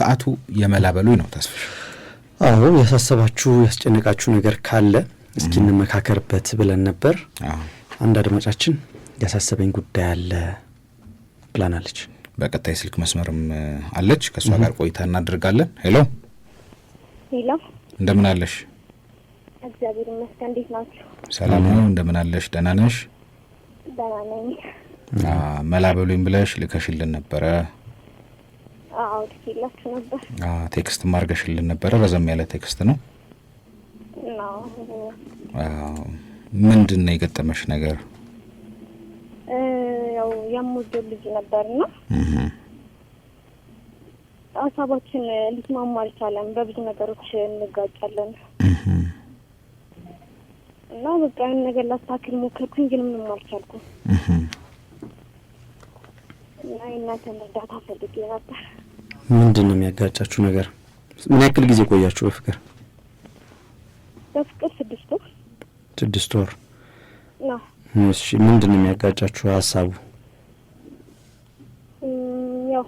ሰዓቱ የመላበሉ ነው ተስፋሽ? አዎ ያሳሰባችሁ ያስጨነቃችሁ ነገር ካለ እስኪ እንመካከርበት ብለን ነበር። አንድ አድማጫችን ያሳሰበኝ ጉዳይ አለ ብላናለች። በቀጣይ ስልክ መስመርም አለች፣ ከሷ ጋር ቆይታ እናደርጋለን። ሄሎ ሄሎ፣ እንደምን አለሽ? እግዚአብሔር ይመስገን። እንዴት ናችሁ? ሰላም ነው። እንደምን አለሽ? ደህና ነሽ? ደህና ነኝ። መላበሉኝ ብለሽ ልከሽልን ነበረ። አዎ ልኬላችሁ ነበር። ቴክስት ማርገሽልን ነበረ። ረዘም ያለ ቴክስት ነው። ምንድን ነው የገጠመሽ ነገር? ያው የምወደው ልጅ ነበርና ሀሳባችን ሊስማማ አልቻለም። በብዙ ነገሮች እንጋጫለን እና በቃ ያን ነገር ላስተካክል ሞከርኩኝ፣ ግን ምንም አልቻልኩም እና የእናንተን እርዳታ ፈልጌ ነበር። ምንድን ነው የሚያጋጫችሁ ነገር? ምን ያክል ጊዜ ቆያችሁ በፍቅር? በፍቅር 6 ወር። 6 ወር ነው። እሺ ምንድን ነው የሚያጋጫችሁ ሀሳቡ? ያው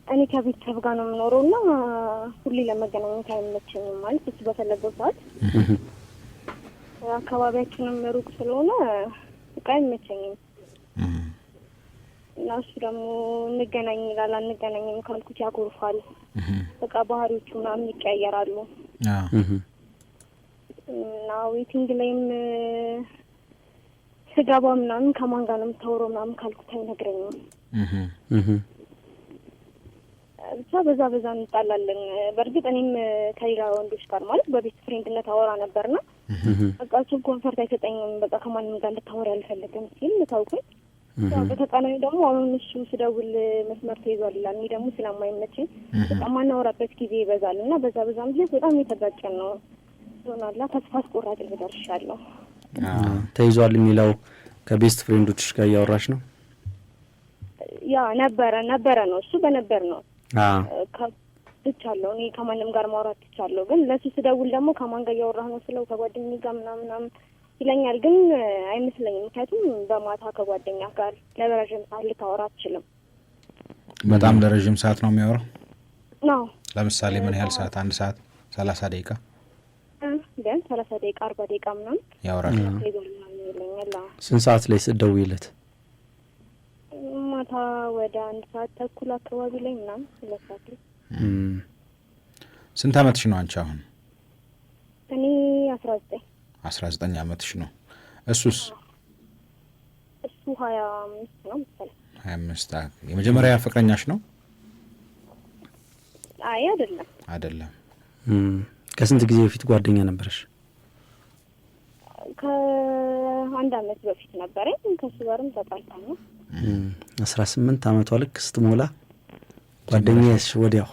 እኔ ከቤተሰብ ጋር ነው የምኖረው እና ሁሌ ለመገናኘት አይመቸኝም። ማለት እሱ በፈለገው ሰዓት አካባቢያችንም ሩቅ ስለሆነ በቃ አይመቸኝም እና እሱ ደግሞ እንገናኝ ይላል። አንገናኝም ካልኩት ያጎርፋል። በቃ ባህሪዎቹ ምናምን ይቀያየራሉ እና ዌቲንግ ላይም ስገባ ምናምን ከማን ጋር ነው የምታወራው ምናምን ካልኩት አይነግረኝም። ብቻ በዛ እንጣላለን። በእርግጥ እኔም ከሌላ ወንዶች ጋር ማለት በቤስት ፍሬንድነት አወራ ነበርና በቃ እሱን ኮንፈርት አይሰጠኝም። በቃ ከማንም ጋር እንድታወራ አልፈልግም ሲል ታውቁኝ። በተቃናኒ ደግሞ አሁን እሱ ስደውል መስመር ተይዟል ይላል። እኔ ደግሞ ስለማይመቸኝ በቃ ማናወራበት ጊዜ ይበዛል እና በዛ ምክንያት በጣም የተጋጨን ነው ሆናላ። ተስፋ አስቆራጭ ደርሻለሁ። ተይዟል የሚለው ከቤስት ፍሬንዶችሽ ጋር እያወራሽ ነው? ያ ነበረ ነው እሱ በነበር ነው ትቻለሁ። እኔ ከማንም ጋር ማውራት ትቻለሁ። ግን ለሱ ስደውል ደግሞ ከማን ጋር እያወራህ ነው ስለው ከጓደኛዬ ጋር ምናምን ይለኛል። ግን አይመስለኝም። ምክንያቱም በማታ ከጓደኛ ጋር ለረጅም ሰዓት ልታወራ አትችልም። በጣም ለረጅም ሰዓት ነው የሚያወራው ነው። ለምሳሌ ምን ያህል ሰዓት? 1 ሰዓት 30 ደቂቃ ቢያንስ 30 ደቂቃ 40 ደቂቃ ምናምን ያወራል። ስንት ሰዓት ላይ ስትደውይለት? ማታ ወደ 1 ሰዓት ተኩል አካባቢ ላይ ምናምን 2 ሰዓት ላይ። ስንት አመትሽ ነው አንቺ አሁን? እኔ 19 አመትሽ ነው። እሱስ? እሱ 25 ነው መሰለኝ። 25። የመጀመሪያ ፍቅረኛሽ ነው? አይ አይደለም። ከስንት ጊዜ በፊት ጓደኛ ነበረሽ? ከ1 አመት በፊት ነበረኝ። ከሱ ጋርም ተጣልተን ነው። 18 አመቷ ልክ ስትሞላ ጓደኛሽ ወዲያው።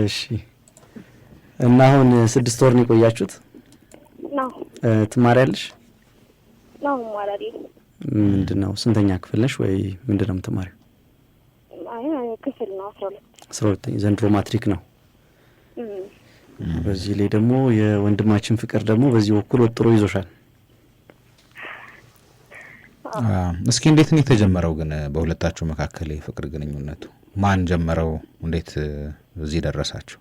እሺ እና አሁን 6 ወር ነው የቆያችሁት? ነው። ትማሪያለሽ? ነው ማራሪ። ምንድነው ስንተኛ ክፍል ነሽ ወይ ምንድነው የምትማሪው? አይ ክፍል ነው 12 ዘንድሮ ማትሪክ ነው። በዚህ ላይ ደግሞ የወንድማችን ፍቅር ደግሞ በዚህ በኩል ወጥሮ ይዞሻል። እስኪ እንዴት ነው የተጀመረው ግን በሁለታችሁ መካከል የፍቅር ግንኙነቱ? ማን ጀመረው? እንዴት እዚህ ደረሳችሁ?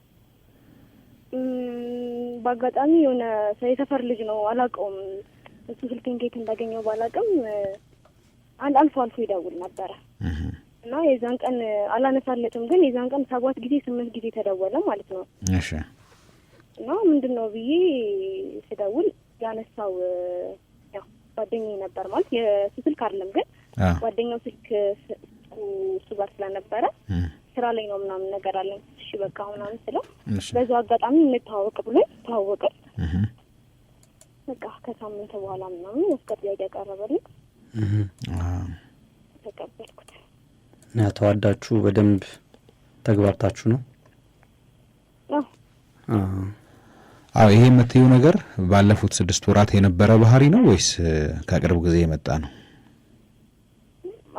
በአጋጣሚ የሆነ የሰፈር ልጅ ነው፣ አላውቀውም። እሱ ስልኬን ከየት እንዳገኘው ባላውቅም አልፎ ይደውል ነበረ እና የዛን ቀን አላነሳለትም። ግን የዛን ቀን 7 ጊዜ 8 ጊዜ ተደወለ ማለት ነው። እሺ እና ምንድነው ብዬ ስደውል ያነሳው ያው ጓደኛዬ ነበር። ማለት የሱ ስልክ አይደለም ግን ጓደኛው ስልክ እሱ ጋር ስለነበረ ስራ ላይ ነው ምናምን ነገር አለኝ። እሺ በቃ ምናምን ስለው በዛው አጋጣሚ እንተዋወቅ ብሎ ተዋወቅን። በቃ ከሳምንት በኋላ ምናምን መስቀል ያቀረበልኝ ተቀበልኩት። እና ተዋዳችሁ በደንብ ተግባብታችሁ ነው? አዎ። ይሄ የምትይው ነገር ባለፉት 6 ወራት የነበረ ባህሪ ነው ወይስ ከቅርብ ጊዜ የመጣ ነው?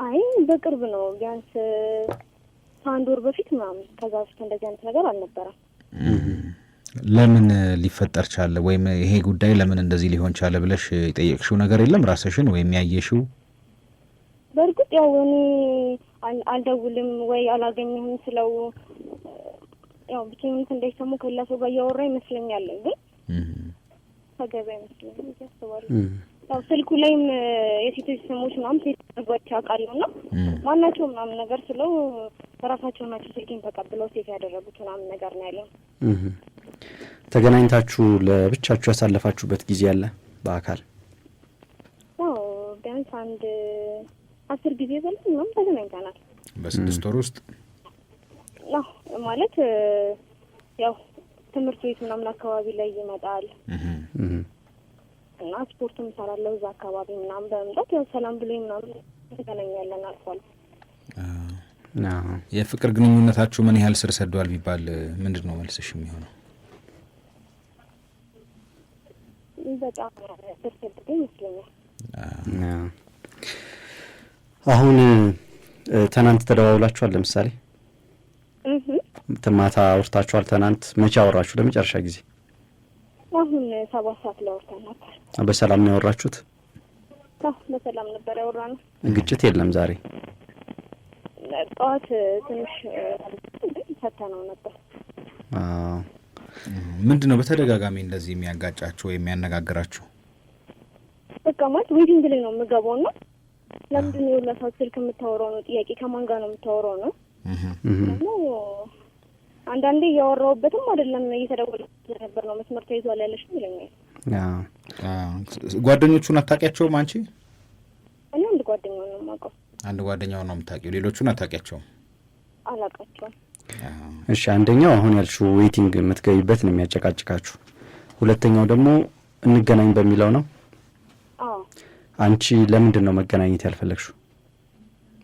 አይ በቅርብ ነው። ቢያንስ 1 ወር በፊት ምናምን። ከዛ በፊት እንደዚህ አይነት ነገር አልነበረም። ለምን ሊፈጠር ቻለ ወይም ይሄ ጉዳይ ለምን እንደዚህ ሊሆን ቻለ ብለሽ የጠየቅሽው ነገር የለም ራስሽን ወይም ያየሽው? በእርግጥ ያው እኔ አልደውልም ወይ አላገኘሁም ስለው ያው ብቻዬን እንዳይሰሙ ከሌላ ሰው ጋር እያወራ ይመስለኛል። ግን ተገቢ አይመስለኝም ያስባሉ። ያው ስልኩ ላይም የሴቶች ስሞች ምናምን ሴት ነገሮች አውቃለሁና ማናቸው ምናምን ነገር ስለው በራሳቸው ናቸው ስልኬን ተቀብለው ሴት ያደረጉት ምናምን ነገር ነው ያለው። ተገናኝታችሁ ለብቻችሁ ያሳለፋችሁበት ጊዜ አለ በአካል? ያው ቢያንስ 10 ጊዜ በላይ ምናምን ተገናኝተናል በ6 ወር ውስጥ። ያው ማለት ያው ትምህርት ቤት ምናምን አካባቢ ላይ ይመጣል እና ስፖርቱም እሰራለሁ እዛ አካባቢ ምናምን በመምጣት ያው ሰላም ብሎኝ ምናምን ተገናኛለን አልፏል። የፍቅር ግንኙነታችሁ ምን ያህል ስር ሰዷል ቢባል ምንድን ነው መልስሽ የሚሆነው? በጣም ስር ሰዶ ይመስለኛል። አሁን ትናንት ተደዋውላችኋል? ለምሳሌ ማታ አውርታችኋል? ትናንት መቼ አወራችሁ ለመጨረሻ ጊዜ? አሁን 7 ሰዓት ላይ አውርተን ነበር። በሰላም ነው ያወራችሁት? በሰላም ነበር ያወራነው። ግጭት የለም ዛሬ? ጠዋት ትንሽ ፈተናው ነበር። ምንድን ነው በተደጋጋሚ እንደዚህ የሚያጋጫችሁ ወይም የሚያነጋግራችሁ? በቃ ማለት ዌቲንግ ላይ ነው የምገባው እና ለምንድን ነው ለሰው ስልክ የምታወራው ነው ጥያቄ፣ ከማን ጋር ነው የምታወራው ነው። ደግሞ አንዳንዴ እያወራሁበትም አይደለም እየተደወለ ነበር ነው መስመር ተይዟል ያለሽ ይለኛል። ጓደኞቹን አታውቂያቸውም አንቺ? እኔ አንድ ጓደኛው ነው የማውቀው። አንድ ጓደኛው ነው የምታውቂው? ሌሎቹን አታውቂያቸውም? አላውቃቸውም። እሺ፣ አንደኛው አሁን ያልሽው ዌቲንግ የምትገቢበት ነው የሚያጨቃጭቃችሁ። ሁለተኛው ደግሞ እንገናኝ በሚለው ነው። አንቺ ለምንድን ነው መገናኘት ያልፈለግሽው?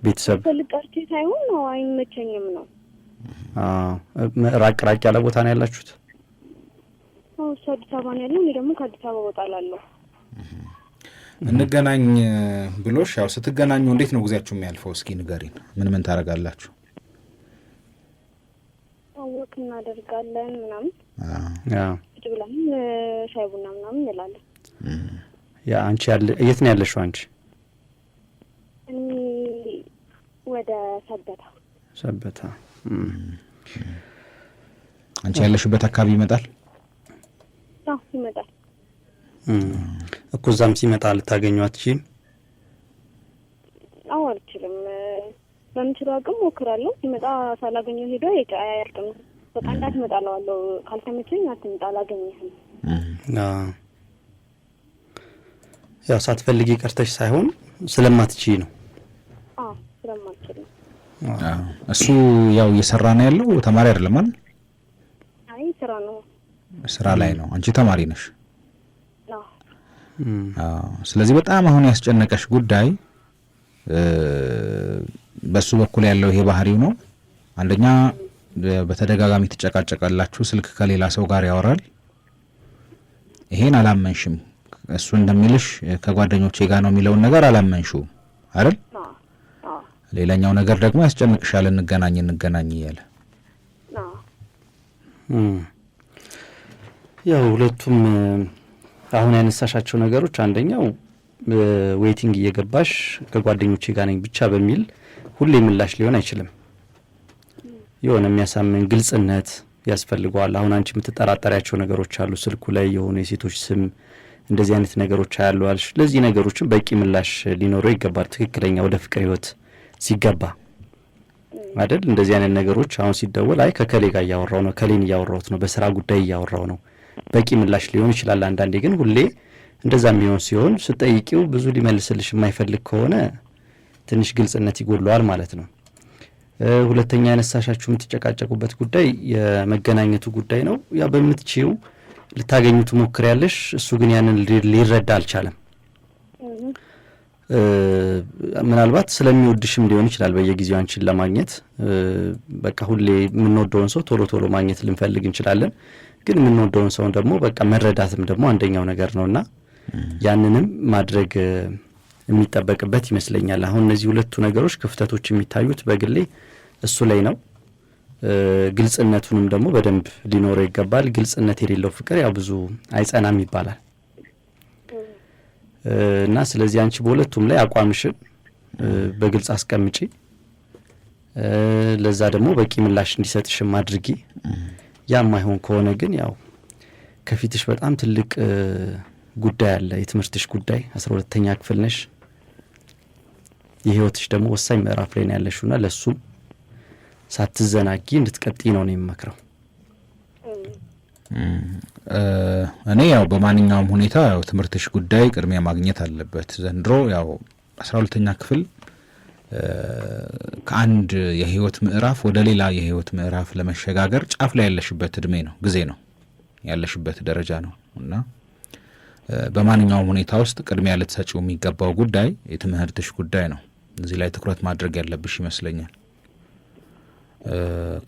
ቤተሰብ ልቀርቼ ሳይሆን ነው አይመቸኝም ነው። ራቅ ራቅ ያለ ቦታ ነው ያላችሁት? እሱ አዲስ አበባ ነው ያለው፣ እኔ ደግሞ ከአዲስ አበባ እወጣላለሁ። እንገናኝ ብሎሽ ያው ስትገናኙ እንዴት ነው ጊዜያችሁ የሚያልፈው? እስኪ ንገሪን። ምን ታደርጋላችሁ? ወክ እናደርጋለን ምናምን። ቁጭ ብለን ሻይ ቡና ምናምን እንላለን። ያ አንቺ የት ነው ያለሽው አንቺ? እኔ ወደ ሰበታ። አንቺ ያለሽበት አካባቢ ይመጣል? አዎ ይመጣል። እኮ እዛም ሲመጣ ልታገኙ አትችይም? አዎ አልችልም። በምችለው አቅም ሞክራለሁ። ሲመጣ ሳላገኘው ሄዶ አያርቅም። በቃ እንዳትመጣ እለዋለሁ። ካልተመቸኝ አትምጣ አላገኘህም። ያው ሳትፈልጊ ቀርተሽ ሳይሆን ስለማትችይ ነው። ስለማትችል ነው። እሱ ያው እየሰራ ነው ያለው። ተማሪ አይደለም አይደል? አይ ስራ ነው። ስራ ላይ ነው። አንቺ ተማሪ ነሽ? ስለዚህ በጣም አሁን ያስጨነቀሽ ጉዳይ በሱ በኩል ያለው ይሄ ባህሪው ነው። አንደኛ በተደጋጋሚ ትጨቃጨቃላችሁ፣ ስልክ ከሌላ ሰው ጋር ያወራል። ይሄን አላመንሽም። እሱ እንደሚልሽ ከጓደኞቼ ጋር ነው የሚለውን ነገር አላመንሽው አይደል? ሌላኛው ነገር ደግሞ ያስጨንቅሻል። እንገናኝ እያለ ያው ሁለቱም አሁን ያነሳሻቸው ነገሮች አንደኛው ዌቲንግ እየገባሽ ከጓደኞቼ ጋር ነኝ ብቻ በሚል ሁሌ ምላሽ ሊሆን አይችልም። የሆነ የሚያሳምን ግልጽነት ያስፈልገዋል። አሁን አንቺ የምትጠራጠሪያቸው ነገሮች አሉ፣ ስልኩ ላይ የሆነ የሴቶች ስም እንደዚህ አይነት ነገሮች አያሉ አልሽ። ለዚህ ነገሮችም በቂ ምላሽ ሊኖረው ይገባል። ትክክለኛ ወደ ፍቅር ህይወት ሲገባ አይደል? እንደዚህ አይነት ነገሮች አሁን ሲደወል አይ ከከሌ ጋር እያወራው ነው፣ ከሌን እያወራሁት ነው፣ በስራ ጉዳይ እያወራው ነው፣ በቂ ምላሽ ሊሆን ይችላል። አንዳንዴ ግን ሁሌ እንደዛ የሚሆን ሲሆን ስጠይቂው ብዙ ሊመልስልሽ የማይፈልግ ከሆነ ትንሽ ግልጽነት ይጎድለዋል ማለት ነው። ሁለተኛ ያነሳሻችሁ የምትጨቃጨቁበት ጉዳይ የመገናኘቱ ጉዳይ ነው። ያ በምትችይው ልታገኙ ትሞክሪያለሽ፣ እሱ ግን ያንን ሊረዳ አልቻለም። ምናልባት ስለሚወድሽም ሊሆን ይችላል በየጊዜው አንቺን ለማግኘት። በቃ ሁሌ የምንወደውን ሰው ቶሎ ቶሎ ማግኘት ልንፈልግ እንችላለን፣ ግን የምንወደውን ሰውን ደግሞ በቃ መረዳትም ደግሞ አንደኛው ነገር ነውና ያንንም ማድረግ የሚጠበቅበት ይመስለኛል። አሁን እነዚህ ሁለቱ ነገሮች ክፍተቶች የሚታዩት በግሌ እሱ ላይ ነው። ግልጽነቱንም ደግሞ በደንብ ሊኖረው ይገባል። ግልጽነት የሌለው ፍቅር ያው ብዙ አይጸናም ይባላል እና ስለዚህ አንቺ በሁለቱም ላይ አቋምሽን በግልጽ አስቀምጪ፣ ለዛ ደግሞ በቂ ምላሽ እንዲሰጥሽም አድርጊ። ያም አይሆን ከሆነ ግን ያው ከፊትሽ በጣም ትልቅ ጉዳይ አለ፣ የትምህርትሽ ጉዳይ። 12ኛ ክፍል ነሽ፣ የህይወትሽ ደግሞ ወሳኝ ምዕራፍ ላይ ነው ያለሽውና ለሱም ሳትዘናጊ እንድትቀጥይ ነው የምመክረው። እኔ ያው በማንኛውም ሁኔታ ያው ትምህርትሽ ጉዳይ ቅድሚያ ማግኘት አለበት። ዘንድሮ ያው 12ኛ ክፍል ከአንድ የህይወት ምዕራፍ ወደ ሌላ የህይወት ምዕራፍ ለመሸጋገር ጫፍ ላይ ያለሽበት እድሜ ነው፣ ጊዜ ነው፣ ያለሽበት ደረጃ ነው እና በማንኛውም ሁኔታ ውስጥ ቅድሚያ ልትሰጪው የሚገባው ጉዳይ የትምህርትሽ ጉዳይ ነው። እዚህ ላይ ትኩረት ማድረግ ያለብሽ ይመስለኛል።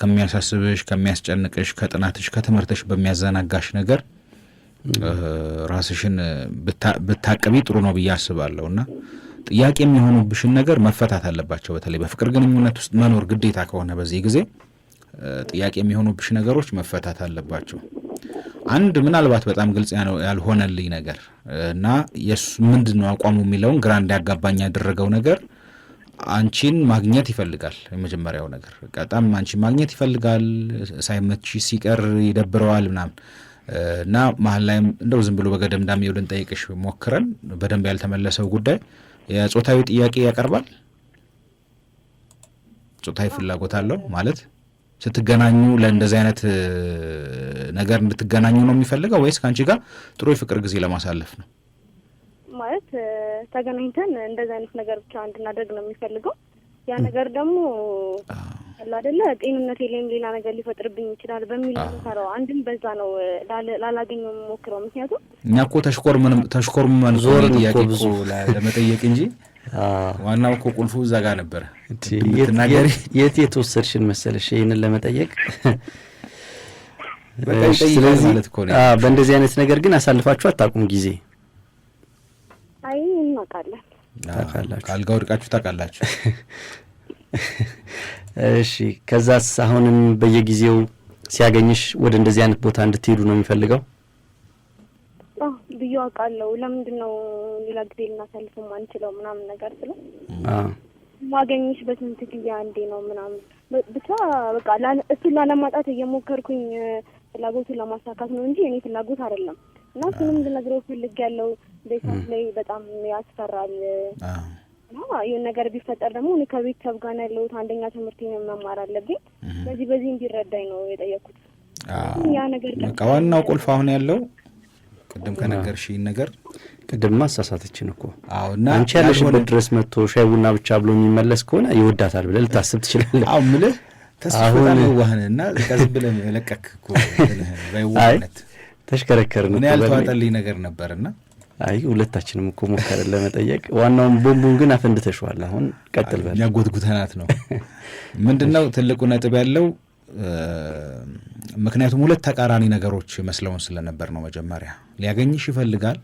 ከሚያሳስብሽ፣ ከሚያስጨንቅሽ፣ ከጥናትሽ፣ ከትምህርትሽ በሚያዘናጋሽ ነገር ራስሽን ብታቀቢ ጥሩ ነው ብዬ አስባለሁ እና ጥያቄ የሚሆኑብሽን ነገር መፈታት አለባቸው። በተለይ በፍቅር ግንኙነት ውስጥ መኖር ግዴታ ከሆነ በዚህ ጊዜ ጥያቄ የሚሆኑብሽ ነገሮች መፈታት አለባቸው። አንድ ምናልባት በጣም ግልጽ ያልሆነልኝ ነገር እና የሱ ምንድነው አቋሙ የሚለውን ግራ እንዲያጋባኝ ያደረገው ነገር አንቺን ማግኘት ይፈልጋል። የመጀመሪያው ነገር በጣም አንቺን ማግኘት ይፈልጋል። ሳይመችሽ ሲቀር ይደብረዋል ምናምን እና መሀል ላይም እንደው ዝም ብሎ በገደምዳሜው ልንጠይቅሽ ሞክረን በደንብ ያልተመለሰው ጉዳይ የጾታዊ ጥያቄ ያቀርባል። ጾታዊ ፍላጎት አለው ማለት ስትገናኙ ለእንደዚህ አይነት ነገር እንድትገናኙ ነው የሚፈልገው ወይስ ከአንቺ ጋር ጥሩ የፍቅር ጊዜ ለማሳለፍ ነው? ማለት ተገናኝተን እንደዚህ አይነት ነገር ብቻ እንድናደርግ ነው የሚፈልገው። ያ ነገር ደግሞ አላ አይደለ ጤንነቴ ላይም ሌላ ነገር ሊፈጥርብኝ ይችላል በሚል ነው። አንድም በዛ ነው ላላገኘው የምሞክረው። ምክንያቱም እኛ እኮ ተሽኮርመን ዞር ጥያቄ እኮ ለመጠየቅ እንጂ ዋናው እኮ ቁልፉ እዛ ጋር ነበር። የት ወሰድሽን መሰለሽ ይሄንን ለመጠየቅ? ስለዚህ በእንደዚህ አይነት ነገር ግን አሳልፋችሁ አታውቁም ጊዜ? አይ እናውቃለን። ታውቃላችሁ፣ ካልጋ ወድቃችሁ ታውቃላችሁ። እሺ፣ ከዛስ አሁንም በየጊዜው ሲያገኝሽ ወደ እንደዚህ አይነት ቦታ እንድትሄዱ ነው የሚፈልገው? ብዬ አውቃለሁ። ለምንድን ነው ሌላ ጊዜ ልናሳልፈው ማንችለው ምናምን ነገር ስለ ማገኝሽ በስንት ጊዜ አንዴ ነው ምናምን ብቻ በቃ እሱን ላለማጣት እየሞከርኩኝ ፍላጎቱን ለማሳካት ነው እንጂ እኔ ፍላጎት አይደለም። እና እሱንም ልነግረው ፈልጌያለሁ። ቤተሰብ ላይ በጣም ያስፈራል እና ይሄን ነገር ቢፈጠር ደግሞ እኔ ከቤተሰብ ጋር ነው ያለሁት። አንደኛ ትምህርቴን መማር አለብኝ። በዚህ እንዲረዳኝ ነው የጠየኩት። ያ ነገር በቃ ዋናው ቁልፍ አሁን ያለው ቅድም ከነገርሽኝ ነገር ቅድም ማሳሳተችን እኮ አውና አንቺ ያለሽበት ድረስ መጥቶ ሻይ ቡና ብቻ ብሎ የሚመለስ ከሆነ ይወዳታል ብለህ ልታስብ ትችላለህ። አው ምልህ ተስፋታን ወህነና ከዚህ ብለህ ለቀክ እኮ በይወነት ተሽከረከርን ምን ያልተዋጠልኝ ነገር ነበርና አይ ሁለታችንም እኮ ሞከረን ለመጠየቅ። ዋናውን ቦምቡን ግን አፈንድተሽዋል። አሁን ቀጥል በል። ያጎትጉተናት ነው ምንድነው ትልቁ ነጥብ ያለው ምክንያቱም ሁለት ተቃራኒ ነገሮች መስለውን ስለነበር ነው። መጀመሪያ ሊያገኝሽ ይፈልጋል፣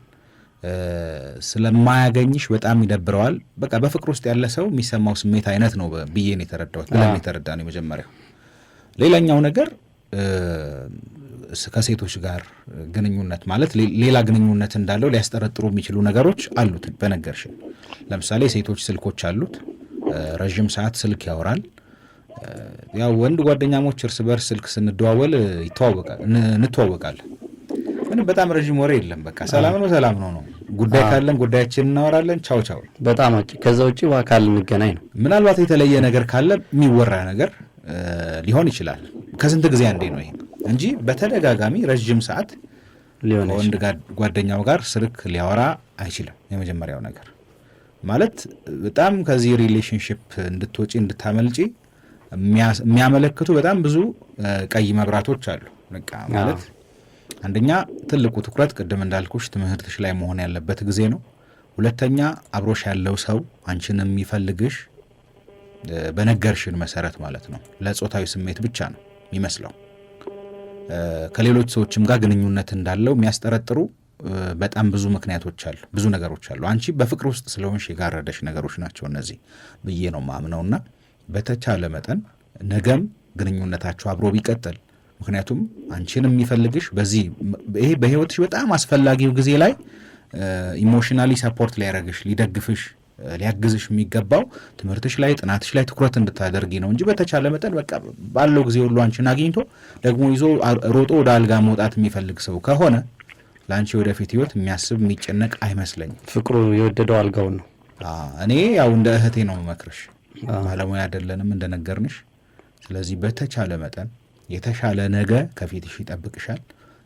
ስለማያገኝሽ በጣም ይደብረዋል። በቃ በፍቅር ውስጥ ያለ ሰው የሚሰማው ስሜት አይነት ነው ብዬ ነው የተረዳሁት። ብለን የተረዳ ነው የመጀመሪያው። ሌላኛው ነገር ከሴቶች ጋር ግንኙነት ማለት ሌላ ግንኙነት እንዳለው ሊያስጠረጥሩ የሚችሉ ነገሮች አሉት በነገርሽ። ለምሳሌ ሴቶች ስልኮች አሉት፣ ረጅም ሰዓት ስልክ ያወራል። ያው ወንድ ጓደኛሞች እርስ በርስ ስልክ ስንደዋወል እንተዋወቃለን። ምንም በጣም ረጅም ወሬ የለም። በቃ ሰላም ነው። ጉዳይ ካለን ጉዳያችንን እናወራለን። ቻው ቻው። በጣም ከዛ ውጪ በአካል እንገናኝ ነው። ምናልባት የተለየ ነገር ካለ የሚወራ ነገር ሊሆን ይችላል። ከስንት ጊዜ አንዴ ነው ይሄ እንጂ በተደጋጋሚ ረጅም ሰዓት ወንድ ጓደኛው ጋር ስልክ ሊያወራ አይችልም። የመጀመሪያው ነገር ማለት በጣም ከዚህ ሪሌሽንሺፕ እንድትወጪ እንድታመልጪ የሚያመለክቱ በጣም ብዙ ቀይ መብራቶች አሉ። በቃ ማለት አንደኛ ትልቁ ትኩረት ቅድም እንዳልኩሽ ትምህርትሽ ላይ መሆን ያለበት ጊዜ ነው። ሁለተኛ አብሮሽ ያለው ሰው አንቺን የሚፈልግሽ በነገርሽን መሰረት ማለት ነው። ለጾታዊ ስሜት ብቻ ነው የሚመስለው። ከሌሎች ሰዎችም ጋር ግንኙነት እንዳለው የሚያስጠረጥሩ በጣም ብዙ ምክንያቶች አሉ፣ ብዙ ነገሮች አሉ። አንቺ በፍቅር ውስጥ ስለሆንሽ የጋረደሽ ነገሮች ናቸው እነዚህ ብዬ ነው ማምነውና በተቻለ መጠን ነገም ግንኙነታችሁ አብሮ ቢቀጥል፣ ምክንያቱም አንቺን የሚፈልግሽ ይሄ በህይወትሽ በጣም አስፈላጊው ጊዜ ላይ ኢሞሽናሊ ሰፖርት ሊያደርግሽ ሊደግፍሽ ሊያግዝሽ የሚገባው ትምህርትሽ ላይ ጥናትሽ ላይ ትኩረት እንድታደርጊ ነው እንጂ በተቻለ መጠን በቃ ባለው ጊዜ ሁሉ አንቺን አግኝቶ ደግሞ ይዞ ሮጦ ወደ አልጋ መውጣት የሚፈልግ ሰው ከሆነ ለአንቺ ወደፊት ህይወት የሚያስብ የሚጨነቅ አይመስለኝም። ፍቅሩ የወደደው አልጋውን ነው። እኔ ያው እንደ እህቴ ነው መክርሽ፣ ባለሙያ አይደለንም እንደነገርንሽ። ስለዚህ በተቻለ መጠን የተሻለ ነገ ከፊትሽ ይጠብቅሻል፣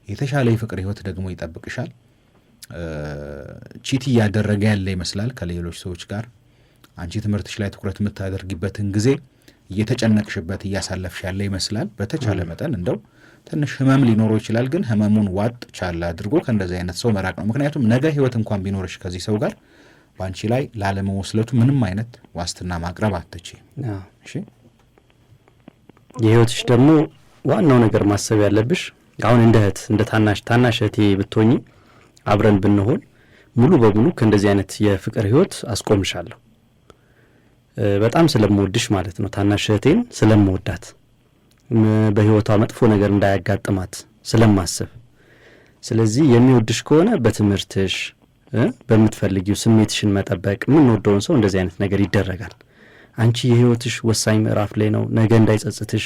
የተሻለ የፍቅር ህይወት ደግሞ ይጠብቅሻል። ቺት እያደረገ ያለ ይመስላል ከሌሎች ሰዎች ጋር። አንቺ ትምህርትሽ ላይ ትኩረት የምታደርጊበትን ጊዜ እየተጨነቅሽበት እያሳለፍሽ ያለ ይመስላል። በተቻለ መጠን እንደው ትንሽ ህመም ሊኖረው ይችላል፣ ግን ህመሙን ዋጥ ቻለ አድርጎ ከእንደዚህ አይነት ሰው መራቅ ነው። ምክንያቱም ነገ ህይወት እንኳን ቢኖርሽ ከዚህ ሰው ጋር በአንቺ ላይ ላለመወስለቱ ምንም አይነት ዋስትና ማቅረብ አትችይም። እሺ፣ የህይወትሽ ደግሞ ዋናው ነገር ማሰብ ያለብሽ አሁን እንደ እህት እንደ ታናሽ እህቴ ብትሆኚ አብረን ብንሆን ሙሉ በሙሉ ከእንደዚህ አይነት የፍቅር ህይወት አስቆምሻለሁ። በጣም ስለምወድሽ ማለት ነው። ታናሽ እህቴን ስለምወዳት በህይወቷ መጥፎ ነገር እንዳያጋጥማት ስለማስብ። ስለዚህ የሚወድሽ ከሆነ በትምህርትሽ በምትፈልጊው ስሜትሽን መጠበቅ፣ የምንወደውን ሰው እንደዚህ አይነት ነገር ይደረጋል። አንቺ የህይወትሽ ወሳኝ ምዕራፍ ላይ ነው። ነገ እንዳይጸጽትሽ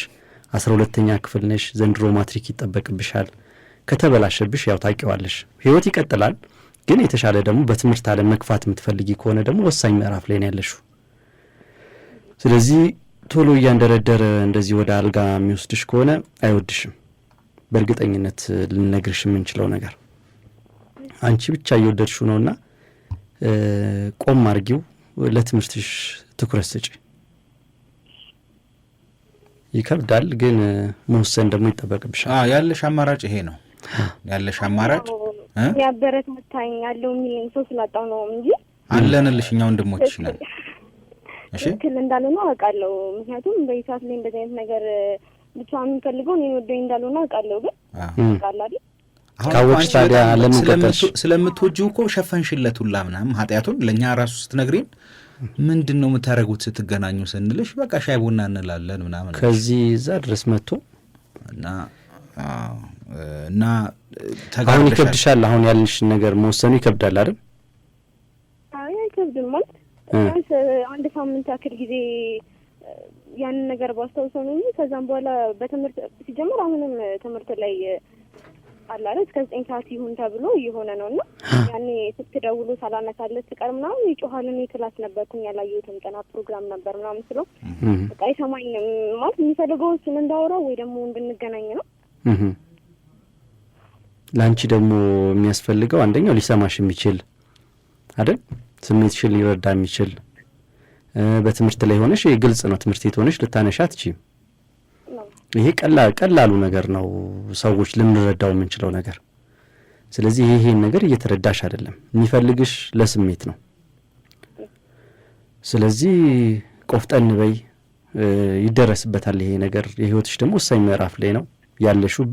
12ኛ ክፍል ነሽ፣ ዘንድሮ ማትሪክ ይጠበቅብሻል። ከተበላሸብሽ ያው ታውቂዋለሽ፣ ህይወት ይቀጥላል። ግን የተሻለ ደግሞ በትምህርት ዓለም መግፋት የምትፈልጊ ከሆነ ደግሞ ወሳኝ ምዕራፍ ላይ ነው ያለሽው። ስለዚህ ቶሎ እያንደረደረ እንደዚህ ወደ አልጋ የሚወስድሽ ከሆነ አይወድሽም። በእርግጠኝነት ልነግርሽ የምንችለው ነገር አንቺ ብቻ እየወደድሽው ነውና ቆም አድርጊው፣ ለትምህርትሽ ትኩረት ስጪ። ይከብዳል፣ ግን መወሰን ደግሞ ይጠበቅብሻል። ያለሽ አማራጭ ይሄ ነው። ያለሽ አማራጭ ያበረታታኝ ያለው የሚለኝ ሰው ስላጣው ነው እንጂ አለንልሽ፣ እኛ ወንድሞችሽ ነን። እሺ፣ ትክክል እንዳልሆነ አውቃለሁ። ምክንያቱም በይሳት ላይ እንደዚህ አይነት ነገር ብቻ የምንፈልገው እኔ ወደኝ እንዳልሆነ አውቃለሁ። ግን ቃላዲ ካወቅሽ ታዲያ ለምን ቀጠልሽ? ስለምትወጂው እኮ ሸፈንሽለት ሁላ ምናምን ኃጢአቱን ለእኛ ራሱ ስትነግሪን ምንድን ነው የምታደርጉት ስትገናኙ ስንልሽ በቃ ሻይ ቡና እንላለን ምናምን ከዚህ እዛ ድረስ መጥቶ እና አሁን ይከብድሻል። አሁን ያልንሽን ነገር መወሰኑ ይከብዳል አይደል? አይ አይከብድም ማለት አንድ ሳምንት ያክል ጊዜ ያንን ነገር ባስታውሰው ነው እንጂ ከዛም በኋላ በትምህርት ሲጀምር አሁንም ትምህርት ላይ አላለ እስከ 9 ሰዓት ይሁን ተብሎ እየሆነ ነውና ያኔ ስትደውሉ ሳላነሳለት ትቀር ምናምን ይጮሃል። እኔ ክላስ ነበርኩኝ ያላየሁትም ጥናት ፕሮግራም ነበር ምናምን ስለው በቃ አይሰማኝም ማለት የሚፈልገው እሱን እንዳወራው ወይ ደግሞ እንድንገናኝ ነው። ለአንቺ ደግሞ የሚያስፈልገው አንደኛው ሊሰማሽ የሚችል አይደል፣ ስሜትሽን ሊረዳ የሚችል በትምህርት ላይ ሆነሽ ግልጽ ነው። ትምህርት ቤት ሆነሽ ልታነሻ አትችይም። ይሄ ቀላሉ ነገር ነው፣ ሰዎች ልንረዳው የምንችለው ነገር። ስለዚህ ይሄን ነገር እየተረዳሽ አይደለም፣ የሚፈልግሽ ለስሜት ነው። ስለዚህ ቆፍጠን በይ፣ ይደረስበታል ይሄ ነገር። የህይወትሽ ደግሞ ወሳኝ ምዕራፍ ላይ ነው ያለሽው።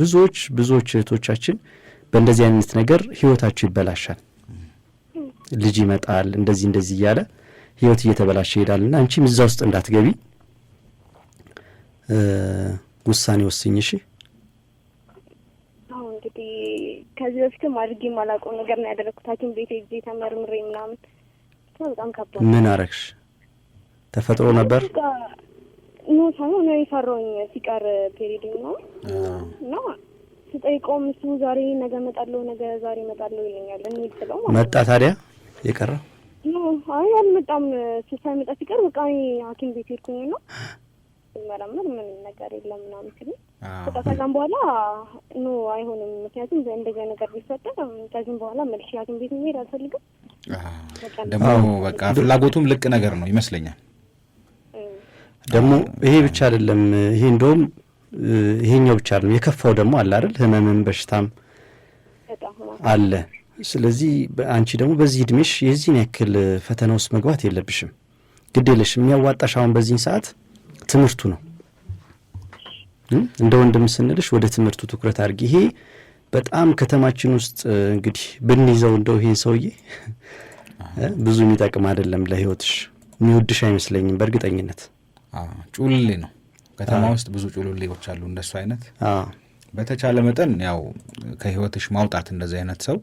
ብዙዎች እህቶቻችን በእንደዚህ አይነት ነገር ህይወታቸው ይበላሻል። ልጅ ይመጣል እንደዚህ እያለ ህይወት እየተበላሸ ይሄዳልና አንቺም እዛ ውስጥ እንዳትገቢ ውሳኔ ወስኝ። እሺ፣ አሁን እንግዲህ ከዚህ በፊትም አድርጌ የማላውቀው ነገር ነው ያደረኩት። ሐኪም ቤት ሄጄ ተመርምሬ ምናምን በጣም ከባድ። ምን አረግሽ? ተፈጥሮ ነበር ነው ሳይሆን ነው የፈራሁኝ ሲቀር ፔሪድ ነው እና ስጠይቀውም እሱ ዛሬ ነገ እመጣለሁ ዛሬ እመጣለሁ ይለኛል። እንሂድ ስለው መጣ። ታዲያ የቀረው አይ አልመጣም። እሱ ሳይመጣ ሲቀር በቃ ሐኪም ቤት ሄድኩኝ ነው መረመር ምን ነገር የለም ምናምን ሲል በቃ ከዛም በኋላ አይሆንም። ምክንያቱም እንደዚህ ነገር ቢፈጠር ከዚህም በኋላ መልሼ ሐኪም ቤት መሄድ አልፈልግም። ደግሞ በቃ ፍላጎቱም ልቅ ነገር ነው ይመስለኛል። ደግሞ ይሄ ብቻ አይደለም። ይሄ እንደውም ይሄኛው ብቻ አይደለም፣ የከፋው ደግሞ አለ አይደል? ህመምም በሽታም አለ። ስለዚህ አንቺ ደግሞ በዚህ እድሜሽ የዚህን ያክል ፈተና ውስጥ መግባት የለብሽም። ግድ የለሽ። የሚያዋጣሽ አሁን በዚህን ሰዓት ትምህርቱ ነው። እንደ ወንድም ስንልሽ ወደ ትምህርቱ ትኩረት አድርጊ። ይሄ በጣም ከተማችን ውስጥ እንግዲህ ብንይዘው እንደው ይሄ ሰውዬ ብዙ የሚጠቅም አይደለም ለህይወትሽ። የሚወድሽ አይመስለኝም በእርግጠኝነት። ጩልሌ ነው። ከተማ ውስጥ ብዙ ጩልሌዎች አሉ እንደሱ አይነት። በተቻለ መጠን ያው ከህይወትሽ ማውጣት እንደዚህ አይነት ሰው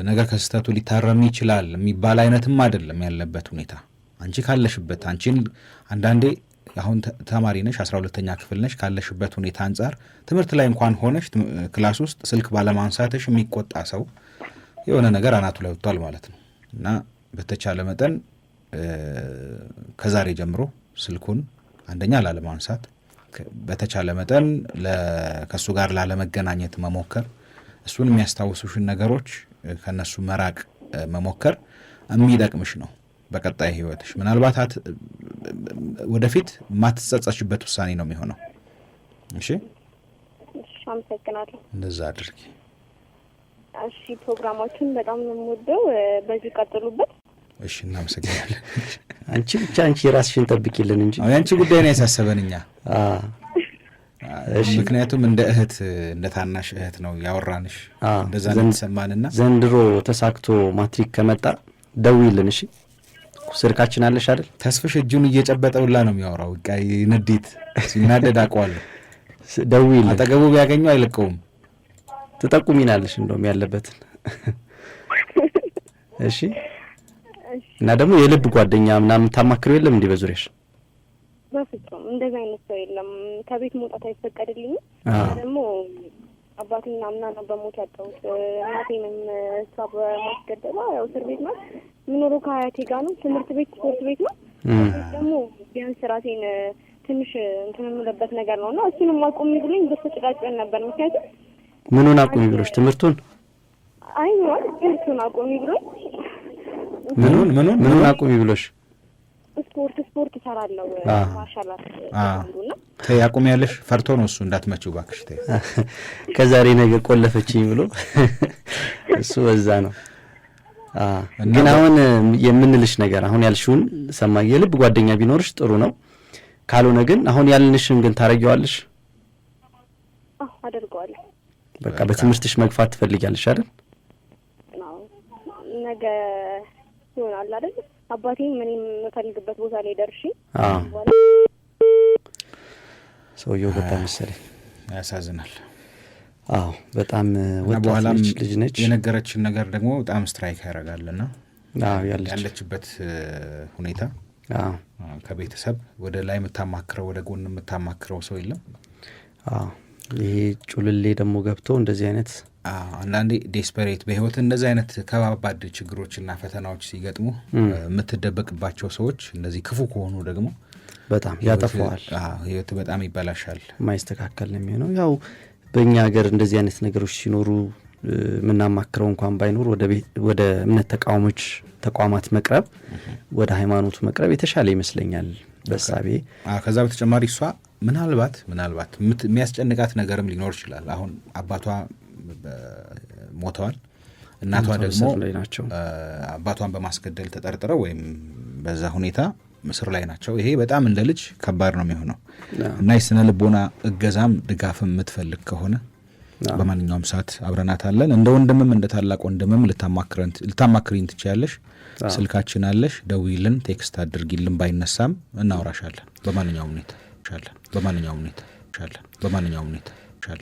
ነገ ከስተቱ ሊታረም ይችላል የሚባል አይነትም አይደለም ያለበት ሁኔታ። አንቺ ካለሽበት አንቺን አንዳንዴ አሁን ተማሪ ነሽ 12ኛ ክፍል ነሽ ካለሽበት ሁኔታ አንጻር ትምህርት ላይ እንኳን ሆነሽ ክላስ ውስጥ ስልክ ባለማንሳትሽ የሚቆጣ ሰው የሆነ ነገር አናቱ ላይ ወጥቷል ማለት ነው። እና በተቻለ መጠን ከዛሬ ጀምሮ ስልኩን አንደኛ ላለማንሳት፣ በተቻለ መጠን ከሱ ጋር ላለመገናኘት መሞከር፣ እሱን የሚያስታውሱሽን ነገሮች ከነሱ መራቅ መሞከር የሚጠቅምሽ ነው በቀጣይ ህይወትሽ። ምናልባት ወደፊት ማትጸጸሽበት ውሳኔ ነው የሚሆነው። እሺ አመሰግናለሁ። እንደዛ አድርጊ። እሺ ፕሮግራማችን በጣም ነው የምወደው፣ በዚህ ቀጥሉበት። እሺ እናመሰግናለን። አንቺ ራስሽን ጠብቂልን እንጂ አንቺ ጉዳይ ነው ያሳሰበን እኛ። ምክንያቱም እንደ እህት እንደ ታናሽ እህት ነው ያወራንሽ። እንደዛ ነው ተሰማንና ዘንድሮ ተሳክቶ ማትሪክ ከመጣ ደውይልን። እሺ ስልካችን አለሽ አይደል? ተስፍሽ እጁን እየጨበጠውላ ነው የሚያወራው። በቃ ንዴት ሲናደድ አውቀዋለሁ። ደውይልን። አጠገቡ ቢያገኘው አይለቀውም። ትጠቁሚናለሽ እንደውም ያለበትን። እሺ እና ደግሞ የልብ ጓደኛ ምናምን ታማክሪው የለም እንዴ በዙሪያሽ? በፍጹም እንደዛ አይነት ሰው የለም። ከቤት መውጣት አይፈቀድልኝም። ደግሞ አባቴና እናቴ በሞት ያጣሁት እናቴንም እሷ በማስገደሏ ያው እስር ቤት ናት። የምኖረው ከአያቴ ጋር ነው። ትምህርት ቤት ስፖርት ቤት ነው። ደግሞ ቢያንስ ራሴን ትንሽ እንትን የምልበት ነገር ነው እና እሱንም አቁሚ ብሎኝ በተጨቃጨን ነበር። ምክንያቱም ምኑን አቁሚ ብሎሽ? ትምህርቱን? አይ ማለት ትምህርቱን አቁሚ ብሎኝ። ምኑን አቁሚ ብሎሽ? ስፖርት እሰራለሁ ማሻአላ አንዱና ተይ አቁሚ ያለሽ ፈርቶ ነው እሱ እንዳትመጪው እባክሽ ተይ ከዛሬ ነገር ቆለፈችኝ ብሎ እሱ በዛ ነው። ግን አሁን የምንልሽ ነገር አሁን ያልሽውን ሰማ። የልብ ጓደኛ ቢኖርሽ ጥሩ ነው። ካልሆነ ግን አሁን ያልንሽን ግን ታረጊዋለሽ? አደርገዋለሁ። በቃ በትምህርትሽ መግፋት ትፈልጊያለሽ አይደል? ነው ነገ ይሆናል አይደል? አባቴ ምንም የምፈልግበት ቦታ ላይ ደርሼ ሰውየው በጣም መሰለኝ ያሳዝናል። በጣም ወጣት ልጅ ነች። የነገረችን ነገር ደግሞ በጣም ስትራይክ ያደርጋልና ያለችበት ሁኔታ ከቤተሰብ ወደ ላይ የምታማክረው ወደ ጎን የምታማክረው ሰው የለም። ይሄ ጩልሌ ደግሞ ገብቶ እንደዚህ አይነት አንዳንዴ ዴስፐሬት በህይወት እንደዚህ አይነት ከባባድ ችግሮችና ፈተናዎች ሲገጥሙ የምትደበቅባቸው ሰዎች እንደዚህ ክፉ ከሆኑ ደግሞ በጣም ያጠፋዋል። ህይወት በጣም ይበላሻል፣ ማይስተካከል ነው የሚሆነው። ያው በእኛ ሀገር እንደዚህ አይነት ነገሮች ሲኖሩ ምናማክረው እንኳን ባይኖር ወደ እምነት ተቋማት መቅረብ፣ ወደ ሃይማኖቱ መቅረብ የተሻለ ይመስለኛል በሳቤ። ከዛ በተጨማሪ እሷ ምናልባት የሚያስጨንቃት ነገርም ሊኖር ይችላል። አሁን አባቷ ሞተዋል፣ እናቷ ደግሞ አባቷን በማስገደል ተጠርጥረው ወይም በዛ ሁኔታ ምስር ላይ ናቸው። ይሄ በጣም እንደ ልጅ ከባድ ነው የሚሆነው እና የስነ ልቦና እገዛም ድጋፍም የምትፈልግ ከሆነ በማንኛውም ሰዓት አብረናት አለን። እንደ ወንድምም እንደ ታላቅ ወንድምም ልታማክሪን ትችያለሽ። ስልካችን አለሽ፣ ደውይልን፣ ቴክስት አድርጊልን። ባይነሳም እናወራሻለን በማንኛውም ሁኔታ።